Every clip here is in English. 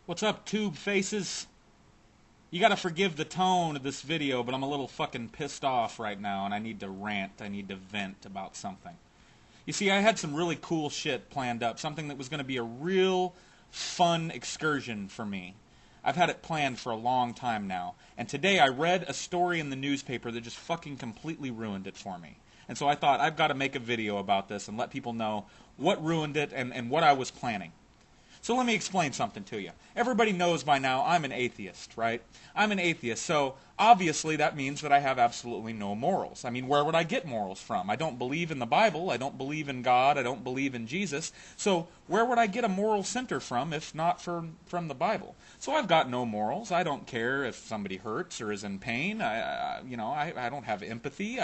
What's up, tube faces? You gotta forgive the tone of this video, but I'm a little fucking pissed off right now, and I need to rant, I need to vent about something. You see, I had some really cool shit planned up, something that was gonna be a real fun excursion for me. I've had it planned for a long time now, and today I read a story in the newspaper that just fucking completely ruined it for me. And so I thought, I've got to make a video about this and let people know what ruined it and what I was planning. So let me explain something to you. Everybody knows by now I'm an atheist, right? I'm an atheist, so obviously that means that I have absolutely no morals. I mean, where would I get morals from? I don't believe in the Bible, I don't believe in God, I don't believe in Jesus, so where would I get a moral center from if not from the Bible? So I've got no morals. I don't care if somebody hurts or is in pain. I don't have empathy.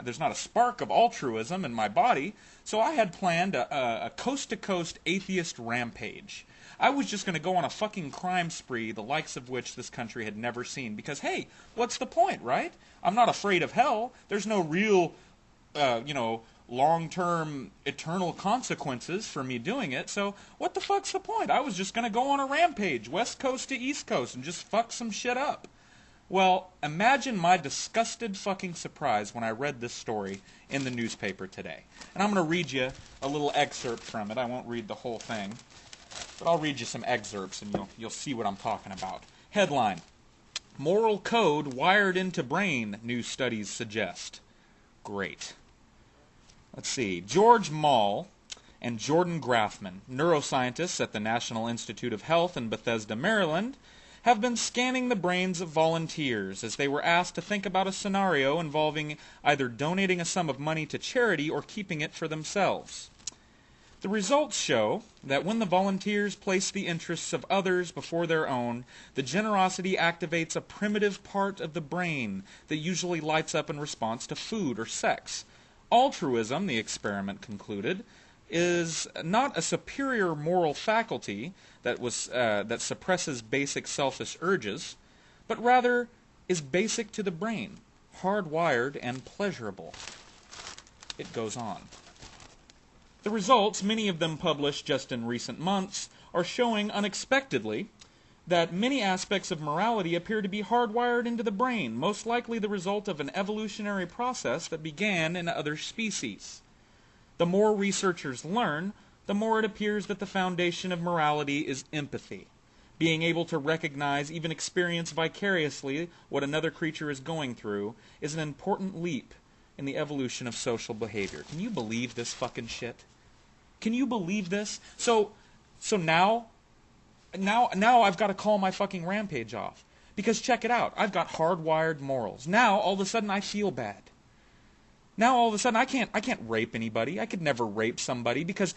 There's not a spark of altruism in my body. So I had planned a coast-to-coast atheist rampage. I was just going to go on a fucking crime spree, the likes of which this country had never seen. Because, hey, what's the point, right? I'm not afraid of hell. There's no real, long-term eternal consequences for me doing it. So what the fuck's the point? I was just going to go on a rampage, west coast to east coast, and just fuck some shit up. Well, imagine my disgusted fucking surprise when I read this story in the newspaper today. And I'm going to read you a little excerpt from it. I won't read the whole thing, but I'll read you some excerpts and you'll see what I'm talking about. Headline: Moral code wired into brain, new studies suggest. Great. Let's see. George Mall and Jordan Grafman, neuroscientists at the National Institute of Health in Bethesda, Maryland, have been scanning the brains of volunteers as they were asked to think about a scenario involving either donating a sum of money to charity or keeping it for themselves. The results show that when the volunteers place the interests of others before their own, the generosity activates a primitive part of the brain that usually lights up in response to food or sex. Altruism, the experiment concluded, is not a superior moral faculty that suppresses basic selfish urges, but rather is basic to the brain, hardwired and pleasurable. It goes on. The results, many of them published just in recent months, are showing unexpectedly that many aspects of morality appear to be hardwired into the brain, most likely the result of an evolutionary process that began in other species. The more researchers learn, the more it appears that the foundation of morality is empathy. Being able to recognize, even experience vicariously what another creature is going through is an important leap in the evolution of social behavior. Can you believe this fucking shit? Can you believe this? So now I've got to call my fucking rampage off. Because check it out. I've got hardwired morals. Now, all of a sudden, I feel bad. Now, all of a sudden, I can't rape anybody. I could never rape somebody because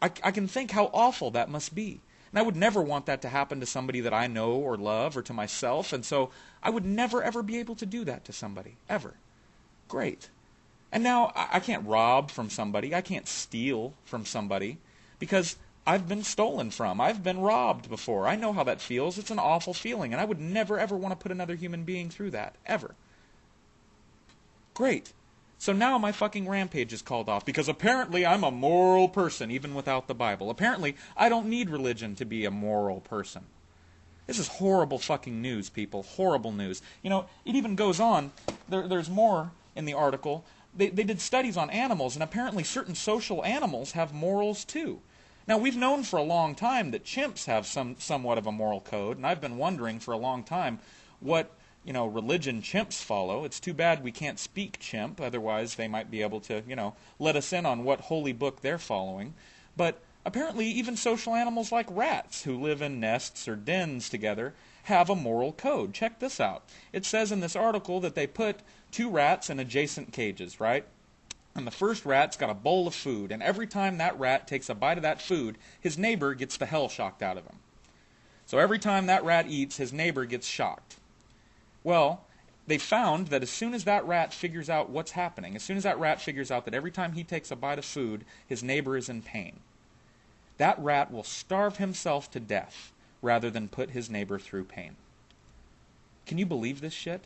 I can think how awful that must be. And I would never want that to happen to somebody that I know or love or to myself. And so I would never, ever be able to do that to somebody. Ever. Great. And now I can't rob from somebody. I can't steal from somebody because I've been stolen from. I've been robbed before. I know how that feels. It's an awful feeling, and I would never, ever want to put another human being through that, ever. Great. So now my fucking rampage is called off, because apparently I'm a moral person, even without the Bible. Apparently I don't need religion to be a moral person. This is horrible fucking news, people. Horrible news. You know, it even goes on. There's more in the article. They did studies on animals, and apparently certain social animals have morals too. Now, we've known for a long time that chimps have somewhat of a moral code, and I've been wondering for a long time what, religion chimps follow. It's too bad we can't speak chimp, otherwise they might be able to, let us in on what holy book they're following. But apparently even social animals like rats, who live in nests or dens together, have a moral code. Check this out. It says in this article that they put two rats in adjacent cages, right? And the first rat's got a bowl of food, and every time that rat takes a bite of that food, his neighbor gets the hell shocked out of him. So every time that rat eats, his neighbor gets shocked. Well, they found that as soon as that rat figures out what's happening, as soon as that rat figures out that every time he takes a bite of food, his neighbor is in pain, that rat will starve himself to death rather than put his neighbor through pain. Can you believe this shit?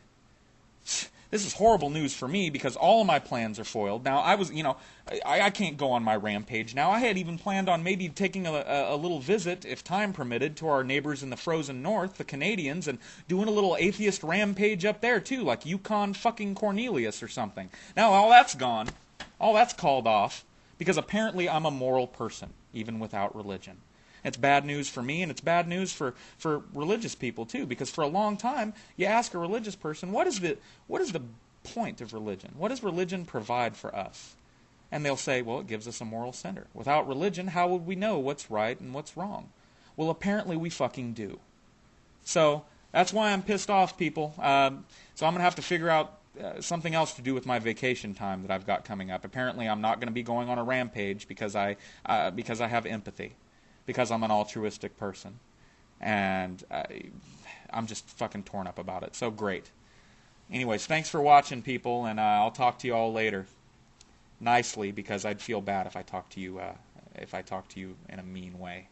This is horrible news for me because all of my plans are foiled. Now, I can't go on my rampage now. I had even planned on maybe taking a little visit, if time permitted, to our neighbors in the frozen north, the Canadians, and doing a little atheist rampage up there, too, like Yukon fucking Cornelius or something. Now, all that's gone. All that's called off because apparently I'm a moral person, even without religion. It's bad news for me, and it's bad news for religious people too, because for a long time, you ask a religious person, what is the point of religion? What does religion provide for us? And they'll say, well, it gives us a moral center. Without religion, how would we know what's right and what's wrong? Well, apparently we fucking do. So that's why I'm pissed off, people. So I'm going to have to figure out something else to do with my vacation time that I've got coming up. Apparently I'm not going to be going on a rampage because I have empathy. Because I'm an altruistic person, and I'm just fucking torn up about it. So great. Anyways, thanks for watching, people, and I'll talk to you all later. Nicely, because I'd feel bad if I talked to you in a mean way.